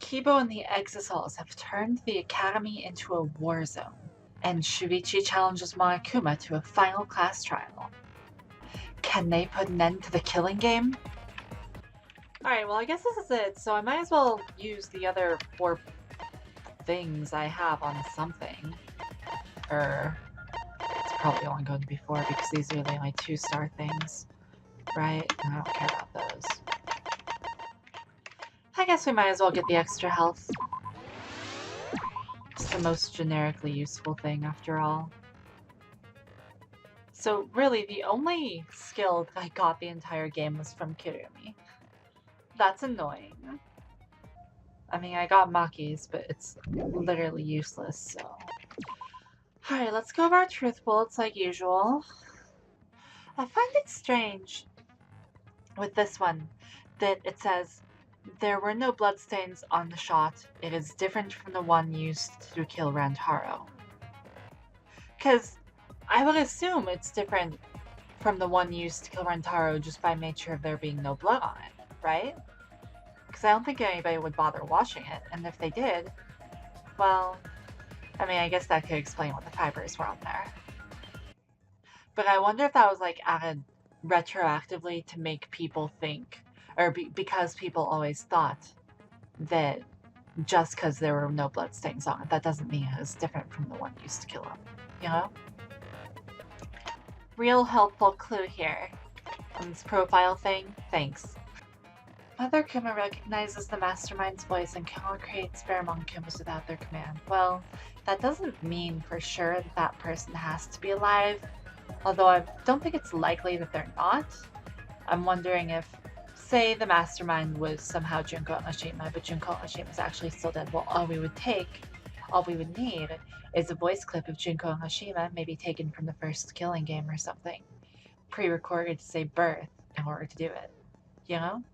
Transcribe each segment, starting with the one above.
Kibo and the Exisals have turned the academy into a war zone, and Shuichi challenges Monokuma to a final class trial. Can they put an end to the killing game? Alright, well I guess this is it, so I might as well use the other 4 things I have on something. It's probably only going to be 4 because these are the only 2-star things, right? I don't care about those. I guess we might as well get the extra health. It's the most generically useful thing after all. So really, the only skill I got the entire game was from Kirumi. That's annoying. I mean, I got Maki's, but it's literally useless, so... Alright, let's go over our truth bullets like usual. I find it strange with this one that it says, there were no bloodstains on the shot. It is different from the one used to kill Rantaro. Because I would assume it's different from the one used to kill Rantaro just by nature of there being no blood on it, right? Because I don't think anybody would bother washing it, and if they did, well, I mean, I guess that could explain what the fibers were on there. But I wonder if that was, like, added retroactively to make people think, or because people always thought that just because there were no bloodstains on it, that doesn't mean it was different from the one used to kill him, you know? Real helpful clue here. On this profile thing, thanks. Mother Kuma recognizes the mastermind's voice and cannot create Pheromone Kumas without their command. Well, that doesn't mean for sure that that person has to be alive, although I don't think it's likely that they're not. I'm wondering if, say, the mastermind was somehow Junko Oshima, but Junko Oshima is actually still dead. Well, all we would need is a voice clip of Junko Oshima, maybe taken from the first Killing Game or something, pre-recorded to say birth in order to do it, you know?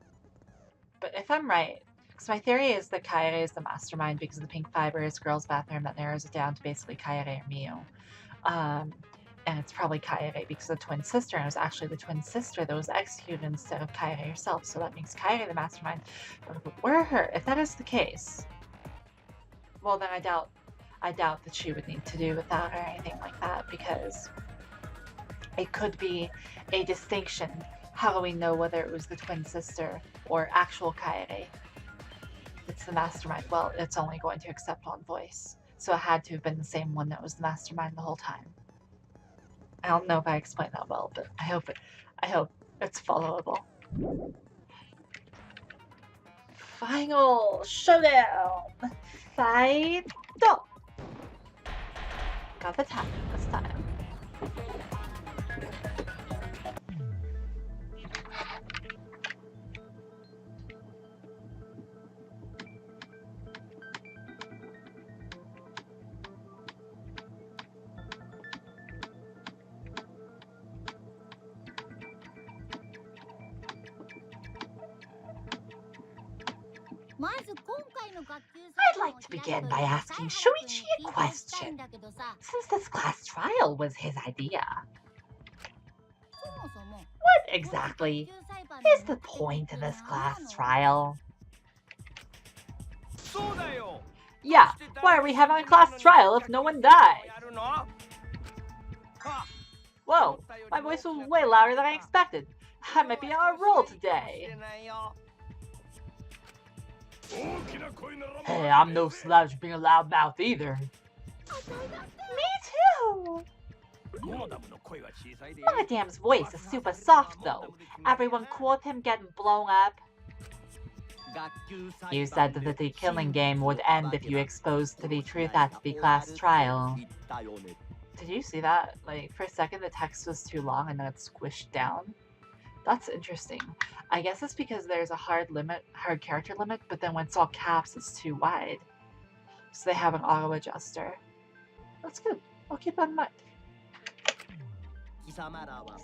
But if I'm right, because my theory is that Kaede is the mastermind because of the pink fibers, girl's bathroom, that narrows it down to basically Kaede or Miu. And it's probably Kaede because of the twin sister, and it was actually the twin sister that was executed instead of Kaede herself, so that makes Kaede the mastermind. But if it were her, if that is the case, well then I doubt that she would need to do with that or anything like that, because it could be a distinction. How do we know whether it was the twin sister or actual Kaede? It's the mastermind. Well, it's only going to accept one voice, so it had to have been the same one that was the mastermind the whole time. I don't know if I explained that well, but I hope it's followable. Final showdown! Fight! Got the timing this time. I'd like to begin by asking Shuichi a question, since this class trial was his idea. What exactly is the point of this class trial? Yeah, why are we having a class trial if no one died? Whoa, my voice was way louder than I expected. I might be on a roll today. Hey, I'm no slouch being a loudmouth either. Me too! Monodam's voice is super soft though. Everyone cool with him getting blown up? You said that the Killing Game would end if you exposed the truth at the class trial. Did you see that? Like, for a second the text was too long and then it squished down. That's interesting. I guess it's because there's a hard character limit, but then when it's all caps, it's too wide. So they have an auto adjuster. That's good. I'll keep that in mind.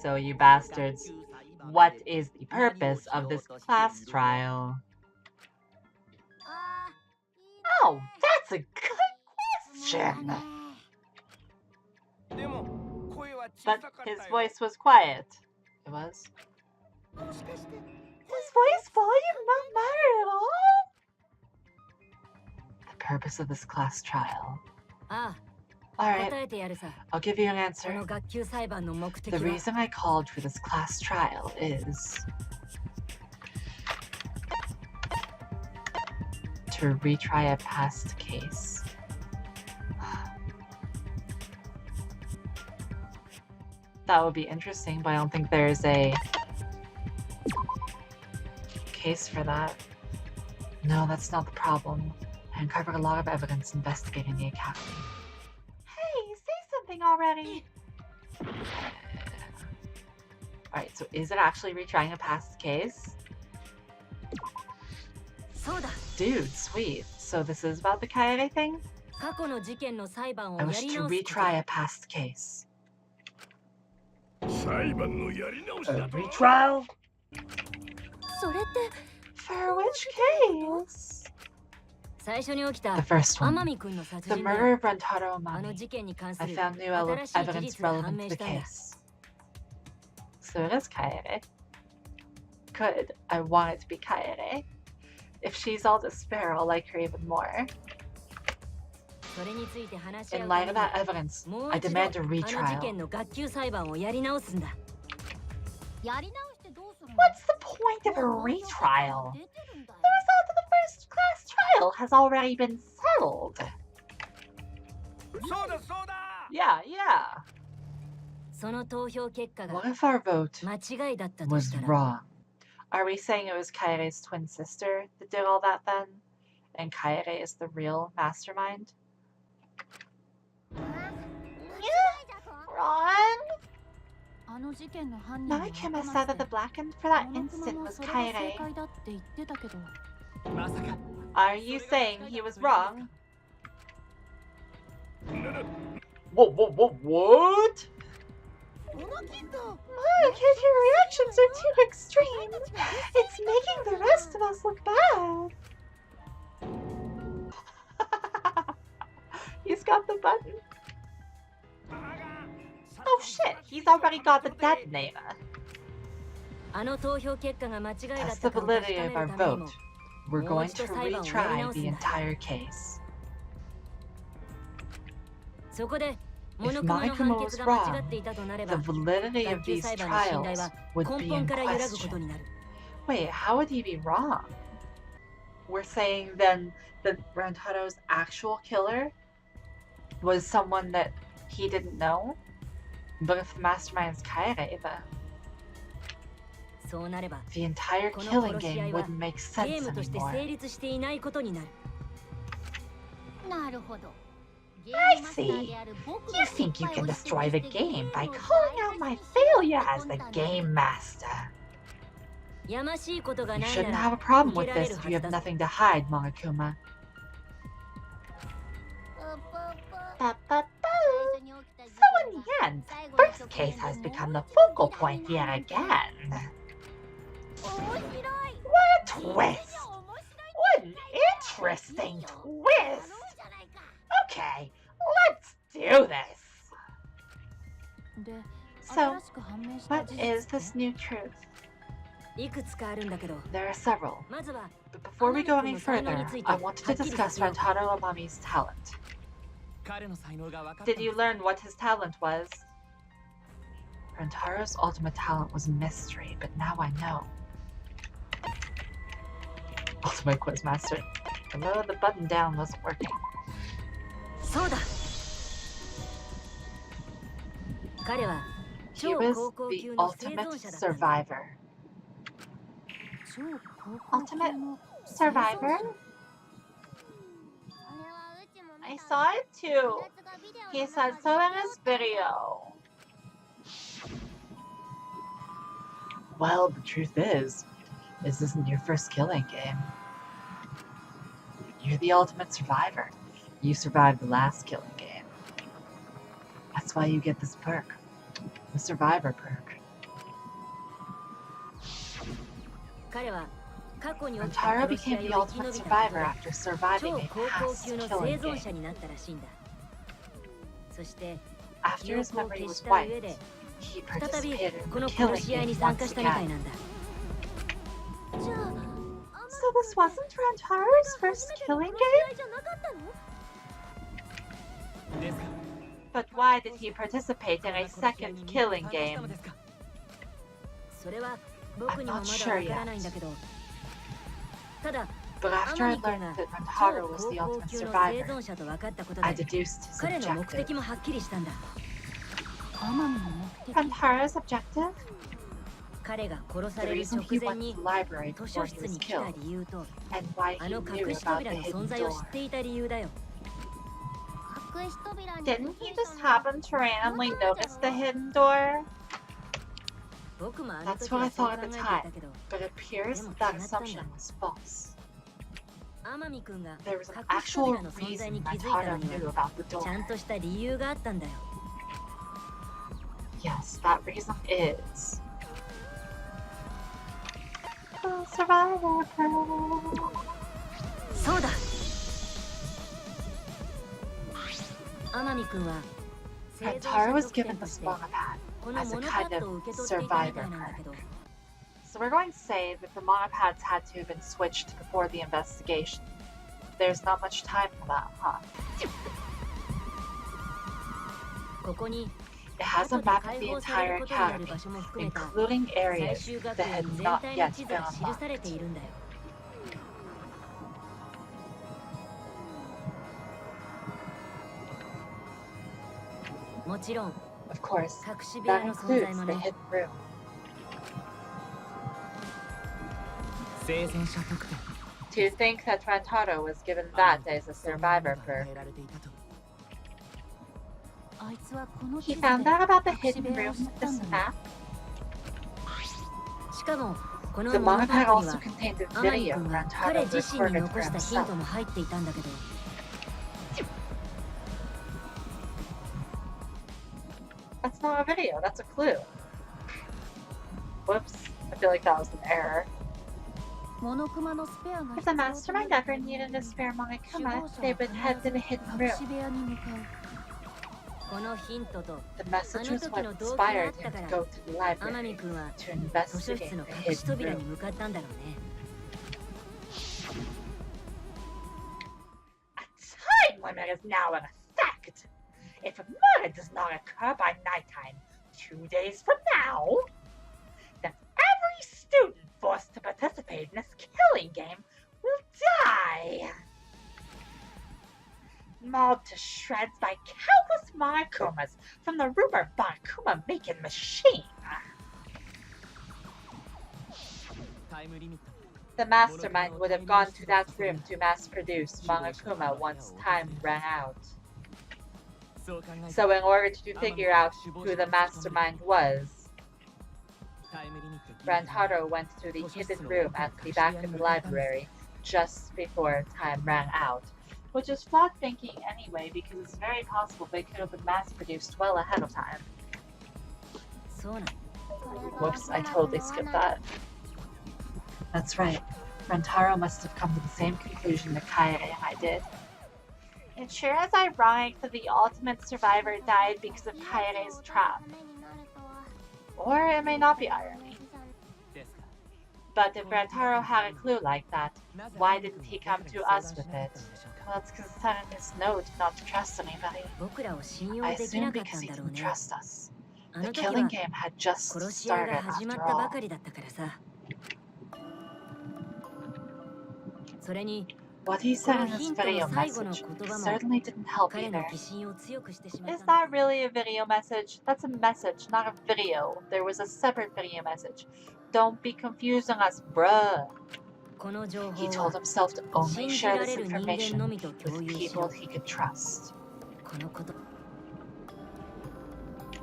So you bastards, what is the purpose of this class trial? Oh, that's a good question! But his voice was quiet. It was? His voice volume not matter at all? purpose of this class trial? ああ、 Alright, 答えてやるさ。 I'll give you an こ answer. の学級裁判の目的 The は reason I called for this class trial is to retry a past case. That would be interesting, but I don't think there's a case for that. No, that's not the problem. I uncovered a lot of evidence investigating the academy. Hey, say something already! Alright, so is it actually retrying a past case? そうだ。 Dude, sweet. So this is about the Kaede thing? 過去の事件の裁判を I や wish り to 直すこと retry a past case. 裁判のやり直し A だと retrial? それって For which case? 最初に起きた The first 天 one. 海君の殺 The 人だ murder よ。 of Rentaro あの Amami. 事件に関す I る found new 新しい事 evidence 実が判 relevant 明 to し the たんだ。 case. So it is Kaede. Good. I want it to be Kaede. If she's all despair, I'll like her even more. それについて話し合 In う light た of め that に evidence, もう I 一度 demand a あの事 retrial. 件の学級裁判をやり直すんだ。やり直してどうするの？ What's the point of a retrial? The result of the first class trial has already been settled. そうだそうだ Yeah, yeah. その投票結果 What が if our vote 間違いだったと was したら wrong? Are we saying it was Kaere's twin sister that did all that then? And Kaere is the real mastermind? Wrong? あの事件の犯人は Nakima said that the blackened for that この熊 instant も was それが正 Kaere. 解だって言ってたけど Are you saying he was wrong? Whoa, whoa, whoa, what? Kid, your reactions are too extreme. It's making the rest of us look bad. He's got the button. Oh shit, he's already got the detonator. あの投票結果が間違いだっ That's た the かを確か validity め of る our ために vote. も We're going to もう一度裁判をやり retry 直す the んだ。 entire case. そこで If モノクマの Monokuma 判 was 決が間違 wrong, っていたとなれ the ば validity 学 of 級 these 裁判の信頼 trials は would 根 be 本 in から揺らぐこと question. になる。 Wait, how would he be wrong? We're saying then that Rantaro's actual killer was someone that he didn't know? But if the mastermind's Kaere, then そうなれば the entire この killing 殺し game 合いは wouldn't make ゲ sense ームとして anymore. 成立していないことになる。なるほど I see. You think you can destroy the game by calling out my failure as the game master. やましいことが You ない shouldn't な have ら a problem 逃 with げられ this る if は you ず have だぞ。 nothing to hide, Monokuma. So in the end, the first case has become the focal point yet again. What a twist! What an interesting twist! Okay, let's do this! で So, 新しく判明した what 事実 is って this new truth? いくつかあるんだけど、 There are several. まずは But before we go any further, I wanted to discuss Rantaro Amami's talent. 彼の才能が分かった Did you learn what his talent was? Rantaro's ultimate talent was mystery, but now I know. Ultimate Quizmaster. Although the button down wasn't working. そうだ。彼は He 超 was 高校 the 級の生 ultimate 存者だったんだ。 survivor. 超高校級 Ultimate の Survivor? I saw it too. He said so in his video. Well, the truth is this isn't your first killing game. You're the ultimate survivor. You survived the last killing game. That's why you get this perk. The survivor perk. 彼は過去に起きた Rantaro 殺し合 became い the を生き延 ultimate びたこと survivor で after surviving 超 a 高校 past 級の生 killing 存者 game. になったらしいんだ。そして After 記 his 憶を memory 消 was した上 wiped, で he 再び participated こ in の the 殺 killing し合いに game 参加 once したみたい again. なんだ。So this wasn't Rantaro's first killing game? じゃなかったの？ ですか But why did he participate in a second killing 殺したの game? ですかそれは僕にもま I'm だ not わ sure からないんだけど、ただ But after I 天海君 learned が that 超 Rantaro was 高 the 校 ultimate 級の生 survivor, 存者と分かったこと I で deduced his 彼の目 objective. 的もはっきりしたんだ。天海の目的 Rantaro's objective? 彼が殺さ The れる reason 直 he 前 went に to the library 図 before 書 he 室 was に来た killed, 理由と and why あ he の knew 隠し about 扉 the の hidden 存在を知 door. っていた理由だよ。隠し扉に Didn't he just happen to randomly notice the hidden door? 僕もあの That's 時 what I はそう thought 考 at え the てい time, たけど、 but it appears that assumption was false. 天海君が There was an 隠し actual 扉の存在に reason 気づいた Rantaro のに knew は about the ちゃ door. んとした理由があったんだよ。 Yes, that reason is... The survivor girl. そうだ。天海君は生存 Rantaro 者 was 特典 given と this して bomb pad この as a モノパ kind ッドを of 受け取っていたみたいなんだけど、 So we're going to say that the monopads had to have been switched before the investigation. There's not much time for that, huh? ここに It has a 後で map of 解 the 放され entire ることになる academy, 場所も含めた including 最 areas 終学 that 園 had 全 not 体の yet 地図 been が記されて unlocked. いるんだよ。もちろん Of course, 隠し部屋 that の存在 includes も the ね。 hidden room. 生存者特典 To think that Rantaro was given that as a survivor 与 perk. えられていたと あいつはこの He 地図で found out about the 隠し hidden 部屋を room 知っ with たん this だね map. しかもこの The モノパ monopad ッドに also は contained a 天海 video 君が Rantaro 彼自身に recorded 残 for したヒン himself. トも入っていたんだけど、 That's not a video, that's a clue. Whoops, I feel like that was an error. モノクマのスペアが If the mastermind ever needed a spare Monokuma, they would head to the hidden 隠 room. し部屋に向かこのヒントと The message was what inspired him to go to the 天海 library 君は to 図書室 investigate の the 隠し hidden 扉に room. 向かったんだろうね。 A time limit is now in effect. If a murder does not occur by nighttime 2 days from now, then every student forced to participate in this killing game will die. Mauled to shreds by countless Monokumas from the rumored Monokuma making machine. タイムリミット The mastermind would have gone to that room to mass produce Monokuma once time ran out. そう考えて So in order to figure out who the mastermind was, タイムリミット Rantaro went to the hidden room at the back of the library just before time ran out. Which is flawed thinking anyway, because it's very possible they could have been mass produced well ahead of time. そうなの。 Whoops, I totally skipped that. That's right. Rantaro must have come to the same conclusion that Kaede and I did. It sure is ironic that the ultimate survivor died because of Kaede's trap. Or it may not be irony. ですか But if Rantaro had a clue like that, なぜ why didn't he come to us with 相談しなかっ it? たんでしょうか Well, it's because it said in his note not to trust anybody. 僕らを信用 I できな assume かった because ん he だろう didn't ね。 trust us. あ The の時 killing は game had just 殺し合い started が始まっ after たば all. かりだったからさ。それに What he こ said の in ヒ his ント video の最後の message 言葉も certainly didn't help 彼の either. 疑心を強くしてしまっ Is たんだ that really a video message? That's a message, not a video. There was a separate video message. Don't be confusing us, bruh. この情 He 報 told は himself to only 信じ share ら this れる人間 information のみと共 with 有し people ろ。 he could trust. このこと。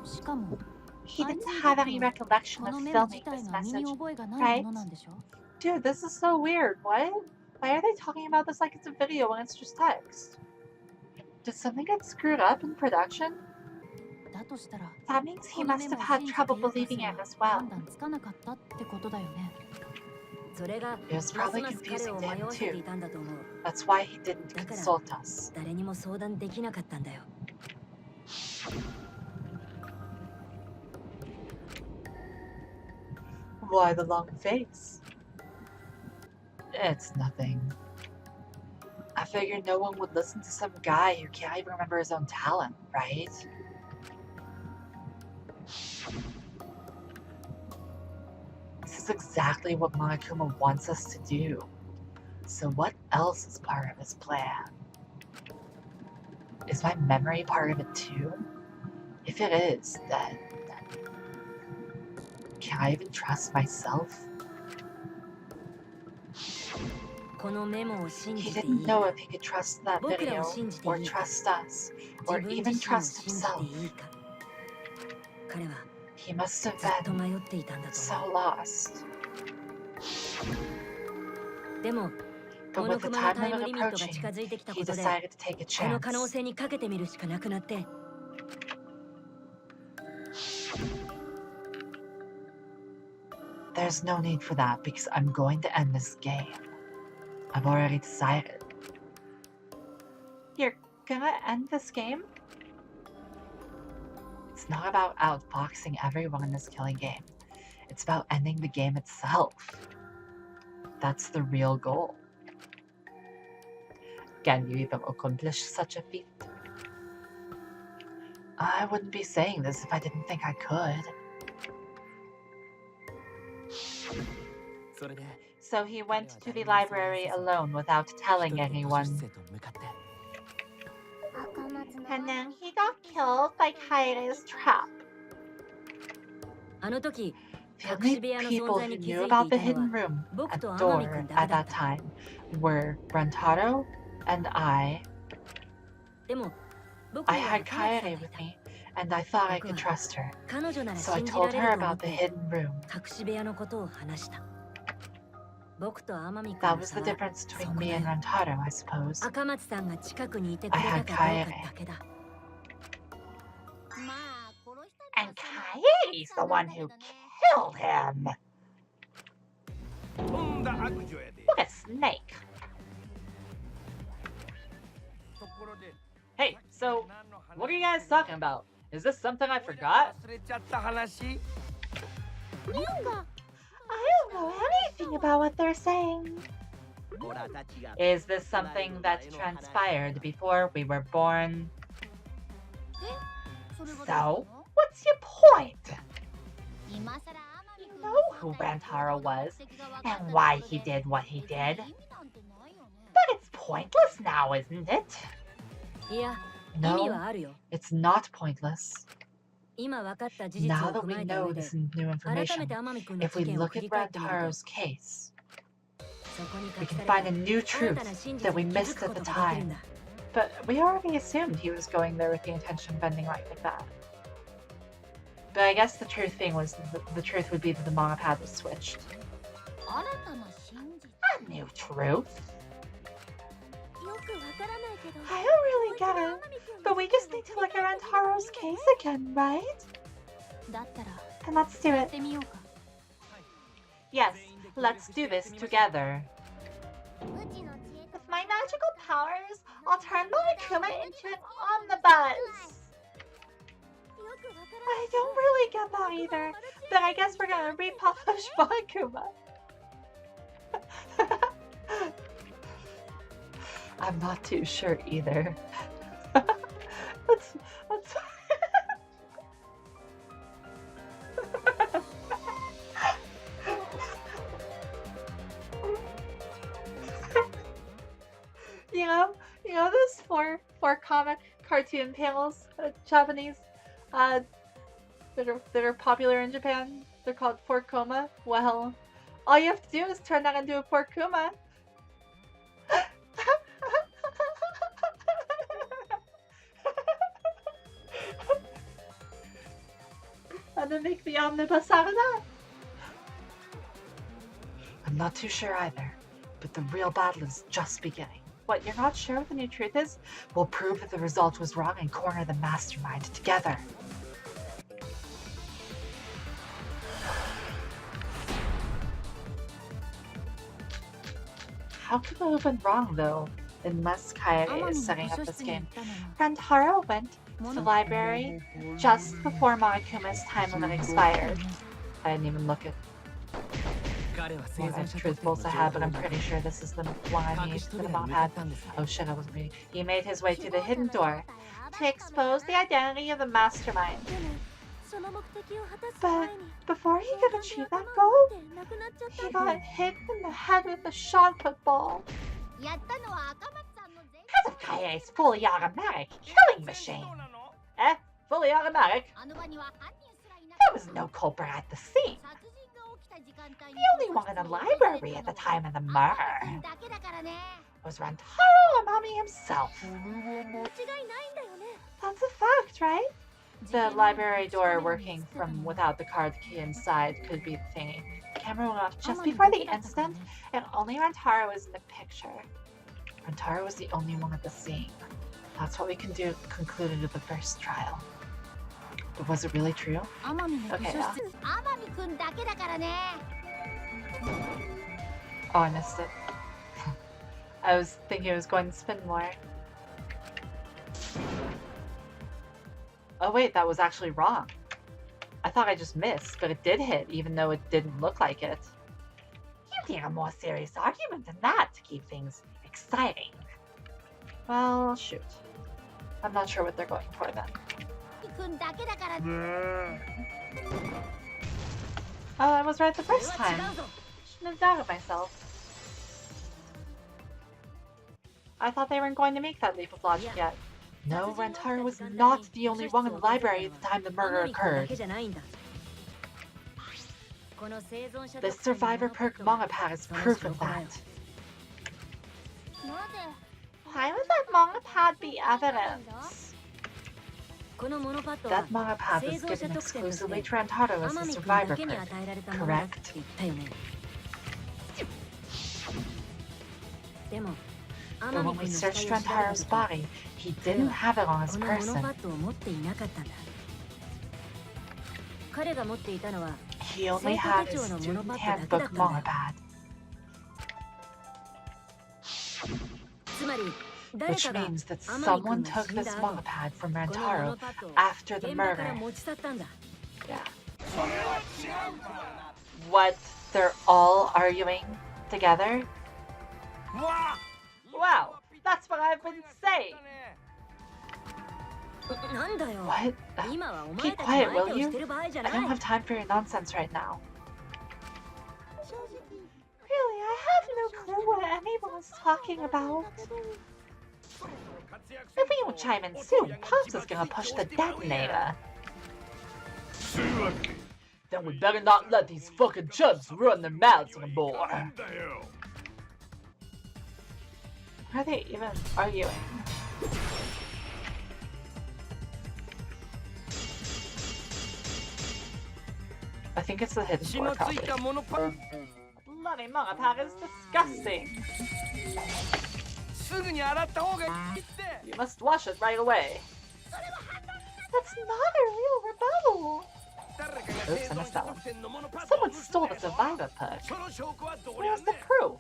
しかも He あい didn't つに have とって any は recollection こ of のメモ自 filming 体 this が身に message. 覚えがないものなんでしょ Dude, this is so weird. What? Why are they talking about this like it's a video when it's just text? Did something get screwed up in production? だとしたら That means he この must メ have モを had 信じて trouble いいかす believing ら it as well. 判断つかなかったってことだよね。それが It was ます probably ます彼 confusing を to 迷 him わせてい too. たんだと思う。 That's why he didn't だから consult us. 誰にも相談できなかったんだよ。 Why the long face? It's nothing. I figured no one would listen to some guy who can't even remember his own talent, right? This is exactly what Monokuma wants us to do. So what else is part of his plan? Is my memory part of it too? If it is, then can I even trust myself? He didn't know if he could trust that video, or trust us, or even trust himself. He must have been so lost. But with the time limit approaching, he decided to take a chance. There's no need for that because I'm going to end this game. I've already decided. You're gonna end this game? It's not about outboxing everyone in this killing game. It's about ending the game itself. That's the real goal. Can you even accomplish such a feat? I wouldn't be saying this if I didn't think I could. So he went to the library alone without telling anyone. And then he got killed by Kaire's trap. The only people who knew about the hidden room at the door at that time were Rantaro and I. I had Kairi with me, and I thought I could trust her. So I told her about the hidden room. That was the difference between me and Rantaro, I suppose. I had Kairi. And Kairi's the one who killed him. What a snake. Hey, so what are you guys talking about? Is this something I forgot? I don't know anything about what they're saying. Is this something that transpired before we were born? So, what's your point? You know who Rantaro was and why he did what he did. But it's pointless now, isn't it? No, it's not pointless. Now that we know this new information, if we look at Rantaro's case, we can find a new truth that we missed at the time. But we already assumed he was going there with the intention of ending life like that. But I guess the truth thing was the truth would be that the manga pad was switched. A new truth? I don't really get it, but we just need to look at Rantaro's case again, right? Then let's do it. Yes, let's do this together. With my magical powers, I'll turn Monokuma into an omnibus. I don't really get that either, but I guess we're gonna republish Monokuma. I'm not too sure either. let's you know those four comic cartoon panels, Japanese, that are popular in Japan. They're called 4-koma. Well, all you have to do is turn that into a 4-kuma. And then make the omnibus out of that. I'm not too sure either, but the real battle is just beginning. What, you're not sure what the new truth is? We'll prove that the result was wrong and corner the mastermind together. How could it have been wrong, though, unless Kaede is setting up this game? Rantaro went to the library just before Monokuma's time limit expired. I didn't even look at more untruthful to have, but I'm pretty sure this is the one I need that the mom had. Oh shit, I wasn't reading. He made his way to the hidden door to expose the identity of the mastermind. But before he could achieve that goal, he got hit in the head with a shot put ball. Because of Kaie's fully automatic killing machine. Eh? Fully automatic? There was no culprit at the scene. The only one in the library at the time of the murder was Rantaro Amami himself. That's a fact, right? The library door working from without the card key inside could be the thingy. The camera went off just before the incident, and only Rantaro was in the picture. Rantaro was the only one at the scene. That's what we concluded with the first trial. But was it really true? Okay, yeah. Oh, I missed it. I was thinking it was going to spin more. Oh wait, that was actually wrong. I thought I just missed, but it did hit, even though it didn't look like it. You need a more serious argument than that to keep things exciting. Well, shoot. I'm not sure what they're going for then. Oh, I was right the first time. Shouldn't have doubted myself. I thought they weren't going to make that leap of logic yet. No, Rantaro was not the only one in the library at the time the murder occurred. The survivor perk manga pad is proof of that. Why would that manga pad be evidence? That manga pad was given exclusively to Rantaro as a survivor perk, correct? But when we searched Rantaro's body, he didn't have it on his person. He only had his student handbook manga pad. Which means that someone took this manga pad from Rantaro after the murder. Yeah. What? They're all arguing together? Wow, that's what I've been saying! What? Keep quiet, will you? I don't have time for your nonsense right now. Really, I have no clue what anyone is talking about. If we don't chime in soon, Pops is gonna push the detonator. Then we better not let these fucking chumps run their mouths anymore. Are they even arguing? I think it's the hidden door, probably. Bloody manga pad is disgusting. You must wash it right away. That's not a real rebuttal. Oops, I missed that one. Someone stole the survivor perk. Where's the proof?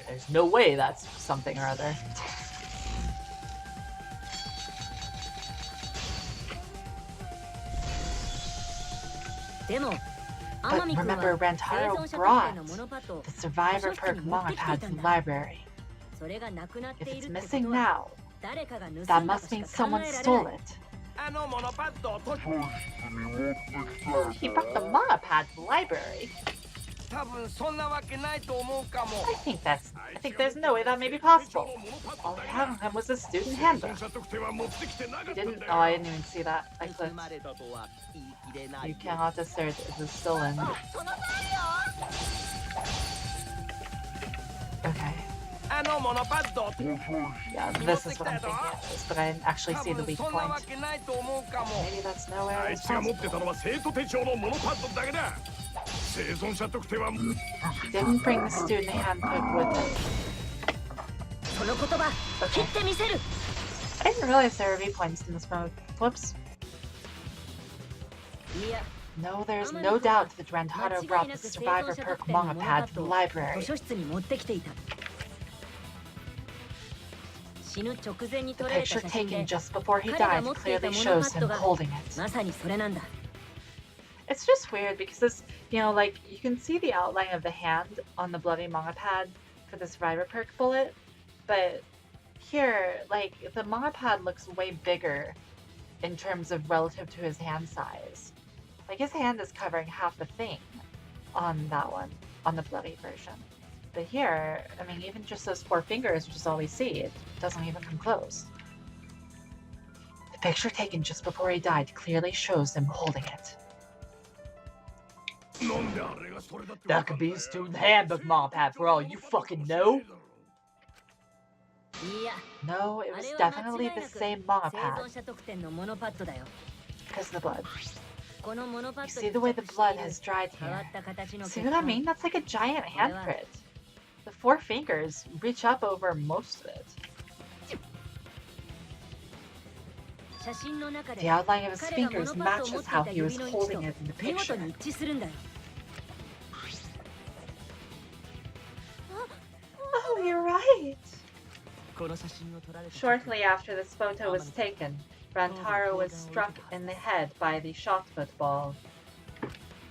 There's no way that's something or other. But remember, Rantaro brought the survivor perk manga pad to the library. If it's missing now, that must mean someone stole it. He brought the manga pad to the library. I think there's no way that may be possible. All he had on him was a student handbook. He didn't. Oh, I didn't even see that. I clicked. You cannot assert it was stolen. Okay. Yeah, this is what I'm thinking it is, but I didn't actually see the weak point. Maybe that's nowhere as possible. Didn't bring the student handbook with him. Okay. I didn't realize there were viewpoints in this mode. Whoops. No, there's no doubt that Rantaro brought the survivor perk manga pad to the library. The picture taken just before he died clearly shows him holding it. It's It's just weird because this, like, you can see the outline of the hand on the bloody manga pad for this Rider perk bullet, but here, like, the manga pad looks way bigger in terms of relative to his hand size. Like, his hand is covering half the thing on that one, on the bloody version. But here, I mean, even just those 4 fingers, which is all we see, it doesn't even come close. The picture taken just before he died clearly shows him holding it. That could be a student handbook manga pad for all you fucking know. No, it was definitely the same manga pad. Because of the blood. You see the way the blood has dried here? See what I mean? That's like a giant handprint. The 4 fingers reach up over most of it. The outline of his fingers matches how he was holding it in the picture. Oh, you're right. Shortly after this photo was taken, Rantaro was struck in the head by the shot-put ball.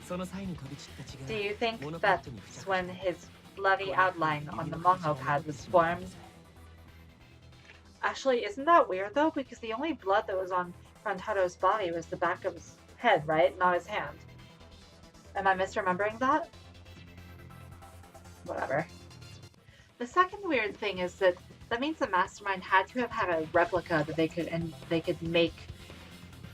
Do you think that's when his bloody outline on the manga pad was formed? Actually, isn't that weird though? Because the only blood that was on Rantaro's body was the back of his head, right? Not his hand. Am I misremembering that? Whatever. The second weird thing is that means the Mastermind had to have had a replica that they could make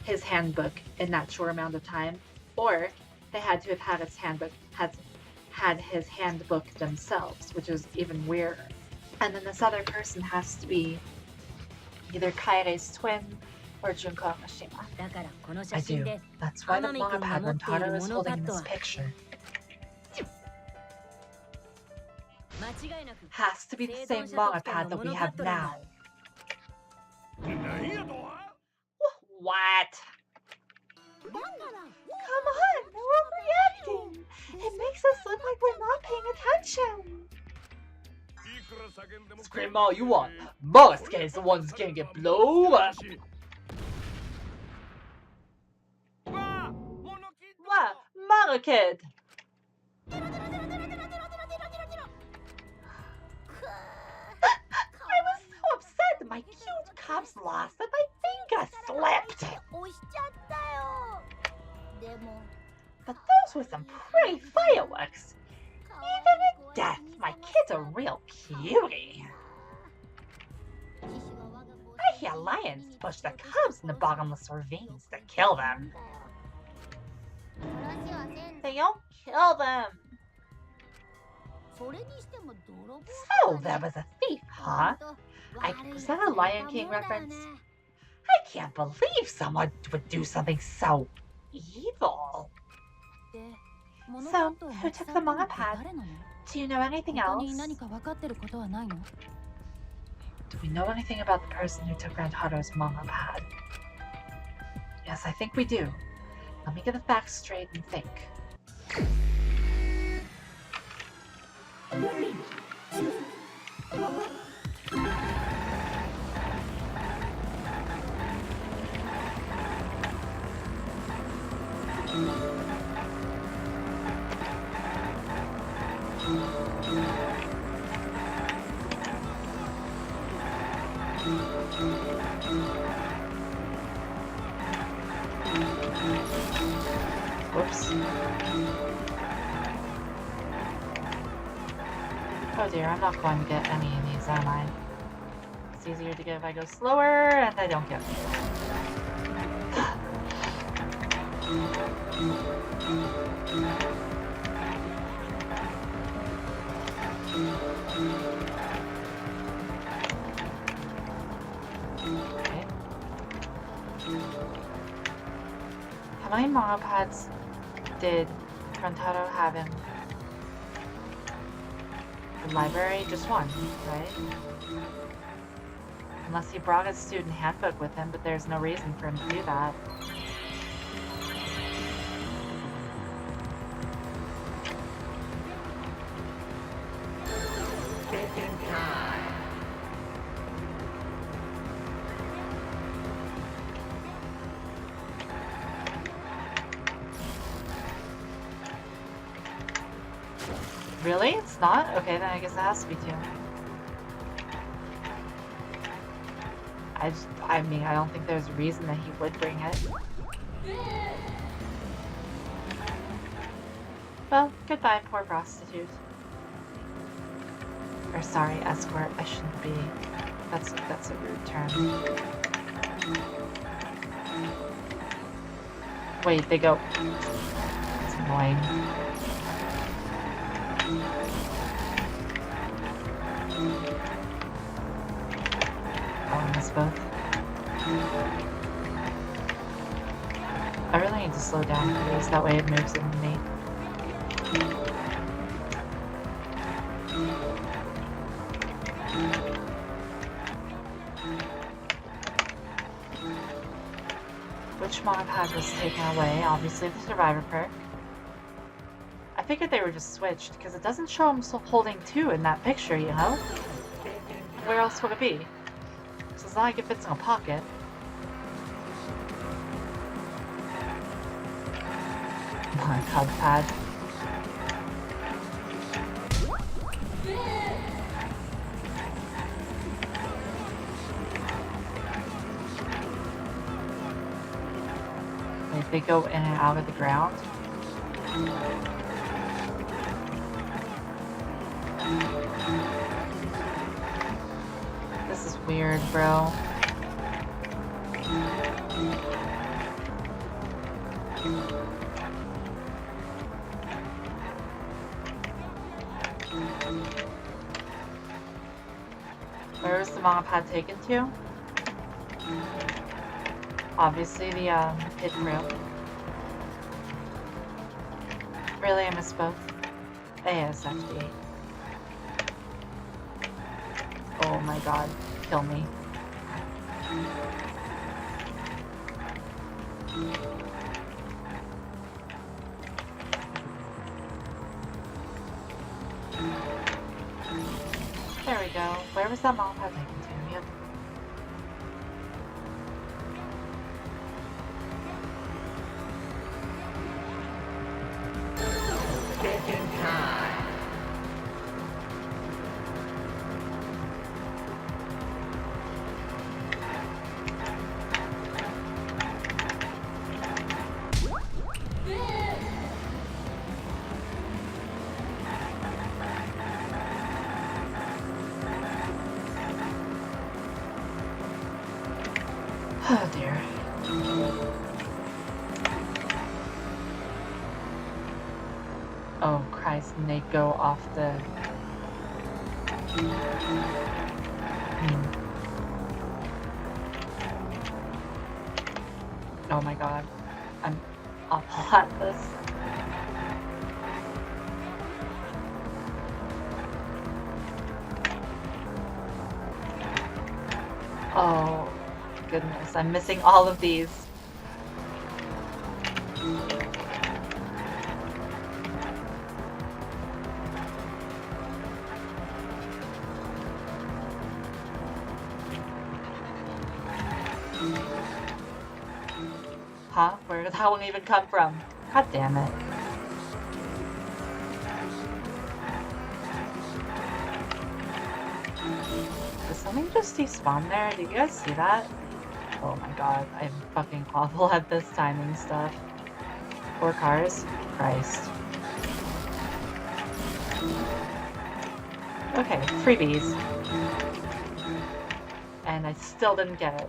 his handbook in that short amount of time, or they had to have had his handbook themselves, which is even weirder. And then this other person has to be either Kaire's twin or Junko Amashima. I do. That's why the manga pad Rantaro is holding in this picture. Has to be the same manga pad that we have now. What? Come on, we're overreacting. It makes us look like we're not paying attention. Scream all you want. Mosuke is the one who's gonna get blown up. What? Manga Kid! I was so upset that my cute cubs lost that my finger slipped. But those were some pretty fireworks. Even at death, my kid's a real cutie. I hear lions push the cubs in the bottomless ravines to kill them. They don't kill them. So there was a thief, huh? Was that a Lion King reference? I can't believe someone would do something so evil. So, who took the manga pad? Do you know anything else? Do we know anything about the person who took Rantaro's manga pad? Yes, I think we do. Let me get the facts straight and think. Whoops. Oh dear, I'm not going to get any of these, am I? It's easier to get if I go slower, and I don't get them. Okay. How many manga pads did Rantaro have in the library? Just one, right? Unless he brought his student handbook with him, but there's no reason for him to do that. Really? It's not? Okay, then I guess it has to be 2. I mean, I don't think there's a reason that he would bring it. Well, goodbye, poor prostitute. Or sorry, escort. I shouldn't be. That's a rude term. Wait, they go. It's annoying. Oh, I miss both. I really need to slow down for these, that way it moves in me. Which mod pad was taken away? Obviously the survivor perk. I figured they were just switched, because it doesn't show him holding 2 in that picture, you know? Where else would it be? So it's not like it fits in a pocket. My god, pad. Like they go in and out of the ground. This is weird, bro. Where was the manga pad taken to? Obviously the hidden room. Really, I miss both. ASFD. Oh my god, kill me. There we go. Where was that mom pad taken to? Yep. Oh dear. Oh Christ, and they go off the... Oh my god. I'm awful at this. Oh goodness, I'm missing all of these. Huh? Where did that one even come from? God damn it. Did something just despawn there? Did you guys see that? Oh my god, I'm fucking awful at this timing stuff. 4 cars? Christ. Okay, freebies. And I still didn't get it.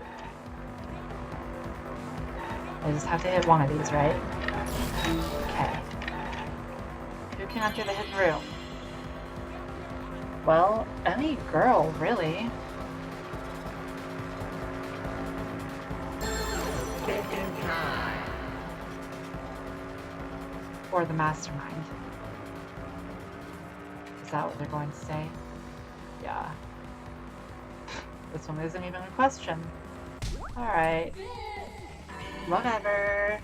I just have to hit one of these, right? Okay. Who can enter the hidden room? Well, any girl, really. Or the mastermind. Is that what they're going to say? Yeah. This one isn't even a question. Alright. Whatever.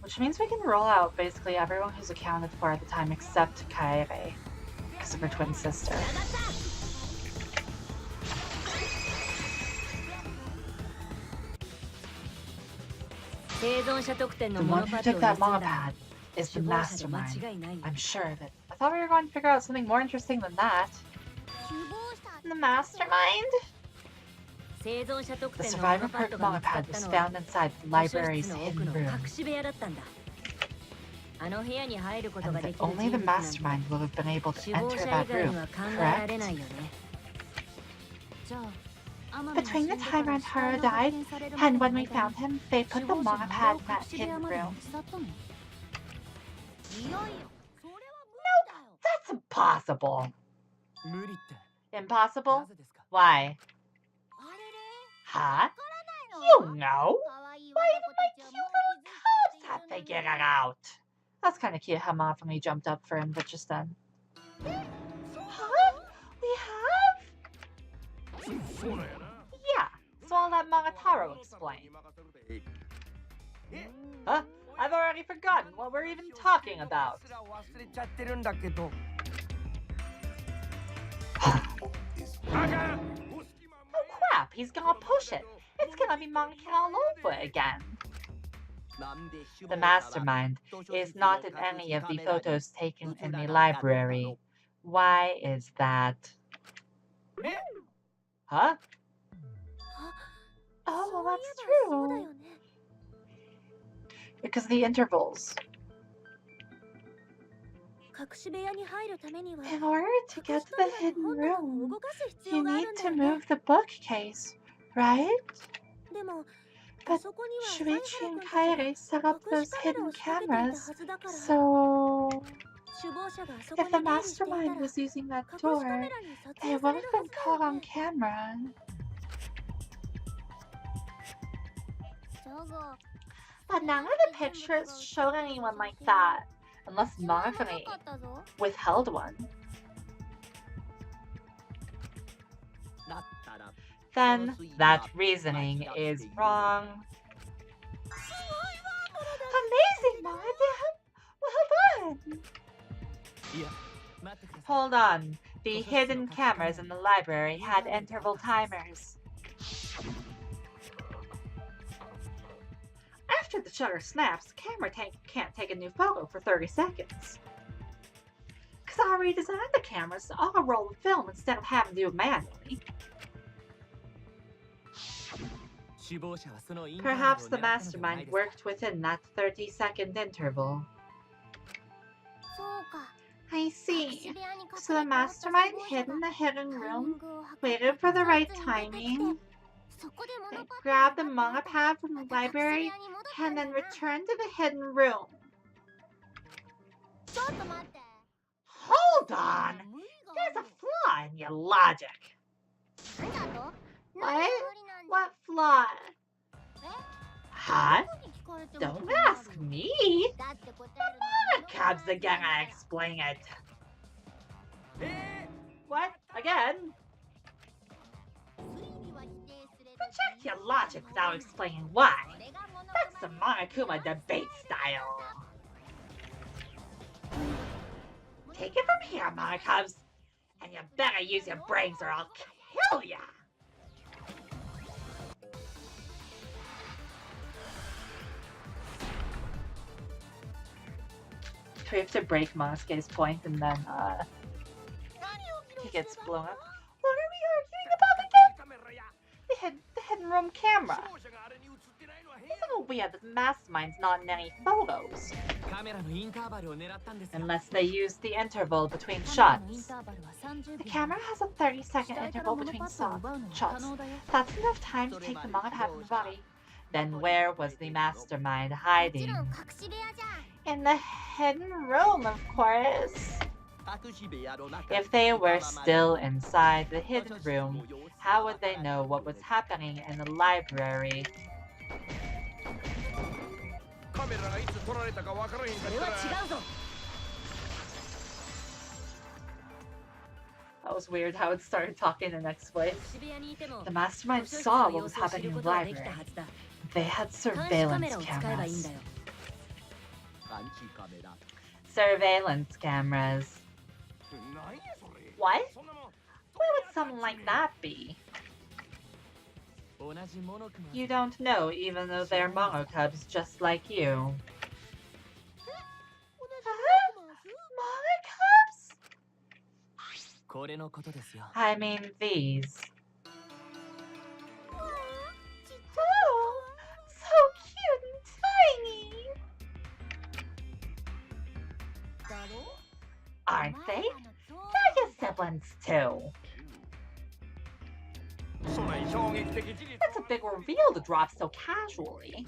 Which means we can roll out basically everyone who's accounted for at the time except Kaede, because of her twin sister. 生存者特典の The モ one ノパ who ッド took を that 盗ん manga だのは pad is the 首謀者で間 mastermind. 違いないよ I'm sure of it. I thought we were going to figure out something more interesting than that. The mastermind? 生存者特 The 典のモ survivor ノパッ perk ドが見 manga つか pad った was のは found inside the 図書 library's 室の奥 hidden の room. 隠し部屋だったんだあの部屋に入ること And ができる only 人 the 物なんて mastermind will have been able to 首謀 enter 者以 that 外 room, には考えられ correct? ないよね じゃあ Between the time Rantaro died and when we found him, they put the manga pad in that hidden room. That's impossible. 無理って Impossible? なぜですか Why? Huh? You know? Why even my cute little cubs have figured it out? That's kind of cute how Mafumi jumped up for him, but just then. Huh? We have? Yeah, so I'll let Mogataro explain. Huh? I've already forgotten what we're even talking about. Oh crap, he's gonna push it. It's gonna be monkey all over again. The mastermind is not in any of the photos taken in the library. Why is that? Huh? Oh, well, that's true. Because the intervals. 隠し部屋に入るためには In order to get to the hidden room, you need to move the bookcase, right? でも But そこには Shuichi and サイハル君たち Kairi set up が those 隠しカメラ hidden を仕掛けていた cameras, はずだから so 首謀者がそこ if に the 出入りしていたら mastermind was using that 隠しカ door, メラに撮 they 影 would され have る been はずだ caught よ on ね camera. But none of the pictures showed anyone like that, unless Marfani withheld one. Then that reasoning is wrong. Amazing, Mom! Well done! いや待ってください Hold on. The hidden cameras in the library had interval timers. After the shutter snaps, the camera can't take a new photo for 30 seconds. Because I redesigned the cameras to all roll the film instead of having to do it manually. 首謀者はそのインターバルを Perhaps 狙 the ったのではない mastermind ですか worked within that 30-second interval. そうか I 隠 see. し部屋に隠れて So the おった mastermind 首謀者 hid in が the hidden タイミン room, グを計って waited for the こ right たつに出てきて timing, そこでモ then ノパッドを grabbed the 奪って manga おいて pad from ま the た隠し部 library 屋に戻ったん and だ then な returned to the hidden room. ちょっと待って Hold そんな on! 無理が There's あ a る flaw in your logic. なんだと What? 何が無理なんだ What flaw? え Huh? どこに聞かれても Don't 困る ask me. だって答えるの The は Cubs again, I explain it. What? Again? 推理は否定すれど Project your logic without explaining why. これがモノ That's the Monokuma debate style. Take it from here, Monokubs. And you better use your brains or I'll kill ya. We have to break Monosuke's point and then he gets blown up. What are we arguing about again? The hidden room camera. It's a little weird that the mastermind's not in any photos. カメラのインターバルを狙ったんですよ Unless they use the interval between カメラのイン shots. ターバルは30 The 秒 camera has a 30-second 死体から interval モノ between パッドを奪うのも可 shots. 能だよ That's enough time to take the manga pad from the body. Then where was the mastermind もち hiding? ろん隠し部屋じゃん In the hidden room, of course. If they were still inside the hidden room, how would they know what was happening in the library? カメラがいつ撮られたかわからへんかそれは違うぞ That was weird how it started talking in the next voice. 隠し部屋にいても The mastermind 図書室 saw の what 様 was 子を知 happening る in こ the とはできた library. はずだ They had 監視カメ surveillance ラを使えばいいん cameras. だよ Surveillance cameras. 何やそれ What? そんなもん What would something like that be? You don't know, even though they're monokubs just like you. Monokubs? I mean these. Oh, so cute and tiny. Aren't they? They're your siblings too. That's a big reveal to drop so casually.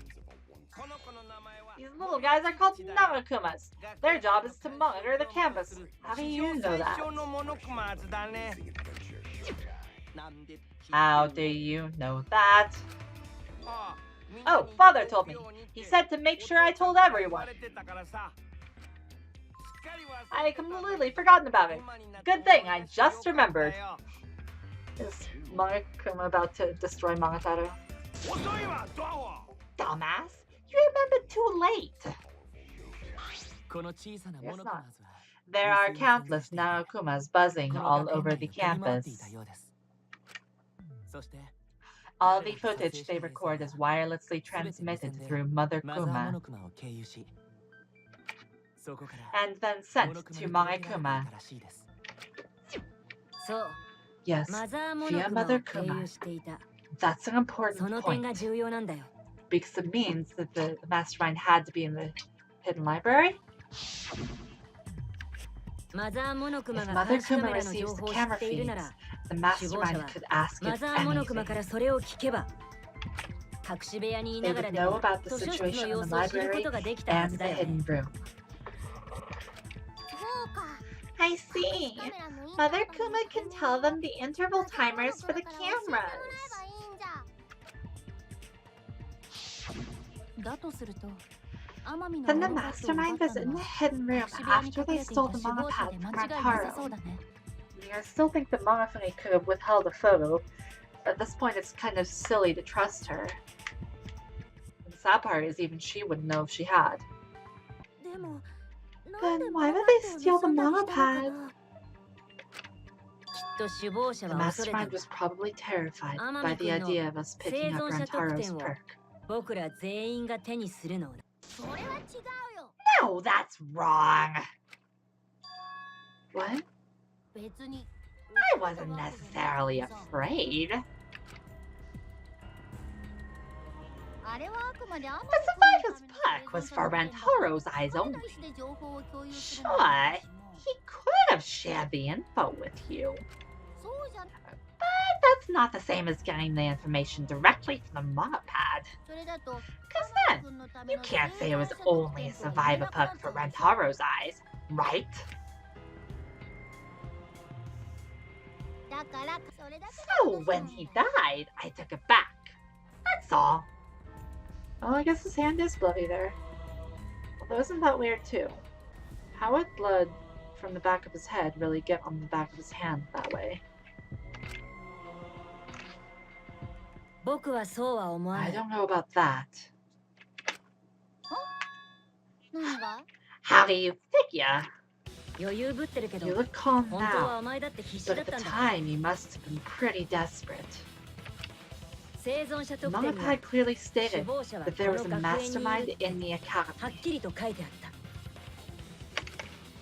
These little guys are called Namakumas. Their job is to monitor the campus. How do you know that? How do you know that? Oh, Father told me. He said to make sure I told everyone. I had completely forgotten about it. Good thing I just remembered. Is Monokuma about to destroy Monotaru? Dumbass! You remembered too late! Guess not. There are countless Naokumas buzzing all over the campus. All the footage they record is wirelessly transmitted through Mother Kuma and then sent to Monokuma. Yes, via Mother Kuma. That's an important point, because it means that the mastermind had to be in the hidden library. If Mother Kuma receives the camera feeds, the mastermind could ask it anything. They would know about the situation in the library and the hidden room. I see. Mother Kuma can tell them the interval timers for the cameras. Then the mastermind was in the hidden room after they stole the manga pad from Rantaro. I still think the Monofune could have withheld a photo, but at this point it's kind of silly to trust her. The sad part is even she wouldn't know if she had. Then why would they steal the manga pad? The mastermind was probably terrified by the idea of us picking up Rantaro's perk. No, that's wrong! What? I wasn't necessarily afraid. The survivor's perk was for Rantaro's eyes only. Sure, he could have shared the info with you. But that's not the same as getting the information directly from the manga pad. Because then, you can't say it was only a survivor perk for Rantaro's eyes, right? So when he died, I took it back. That's all. Oh, I guess his hand is bloody there. Although isn't that weird too? How would blood from the back of his head really get on the back of his hand that way? I don't know about that. How do you figure? You look calm now, but at the time you must have been pretty desperate. The manga pad clearly stated that there was a mastermind in the academy.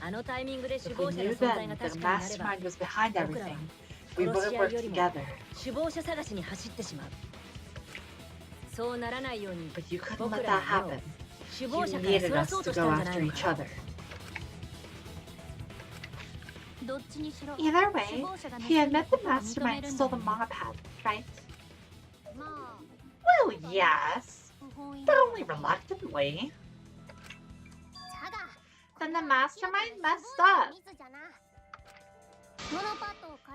If we knew then that a mastermind was behind everything, we would have worked together. But you couldn't let that happen. You needed us to go after each other. Either way, he admits the mastermind stole the manga pad, right? Well, yes, but only reluctantly. Then the mastermind messed up.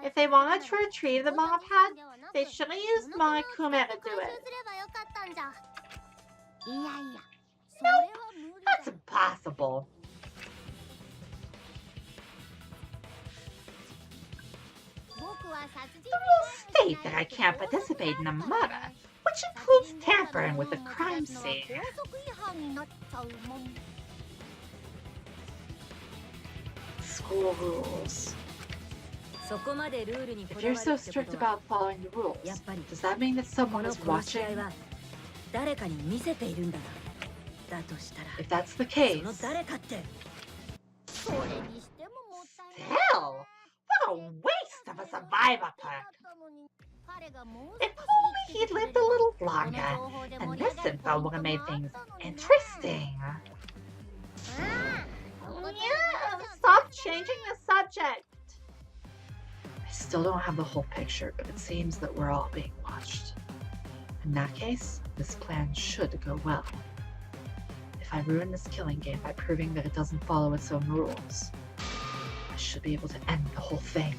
If they wanted to retrieve the manga pad, they should have used Monokuma to do it. Nope, that's impossible. The rules state that I can't participate in a murder, which includes tampering with the crime scene. School rules. そこまでルールにこ If だ you're わる so って strict ことは about following the rules, やっぱり does that mean that こ someone の is 殺し合い watching? は誰かに見せているんだな。だとしたら If that's the そ case, の誰かって それにしてももったいない still, what a waste of a survivor perk. 彼がもう If 少し only he'd lived a little longer, and this info would have made things interesting. Yeah, stop changing the subject. I still don't have the whole picture, but it seems that we're all being watched. In that case, this plan should go well. If I ruin this killing game by proving that it doesn't follow its own rules, I should be able to end the whole thing.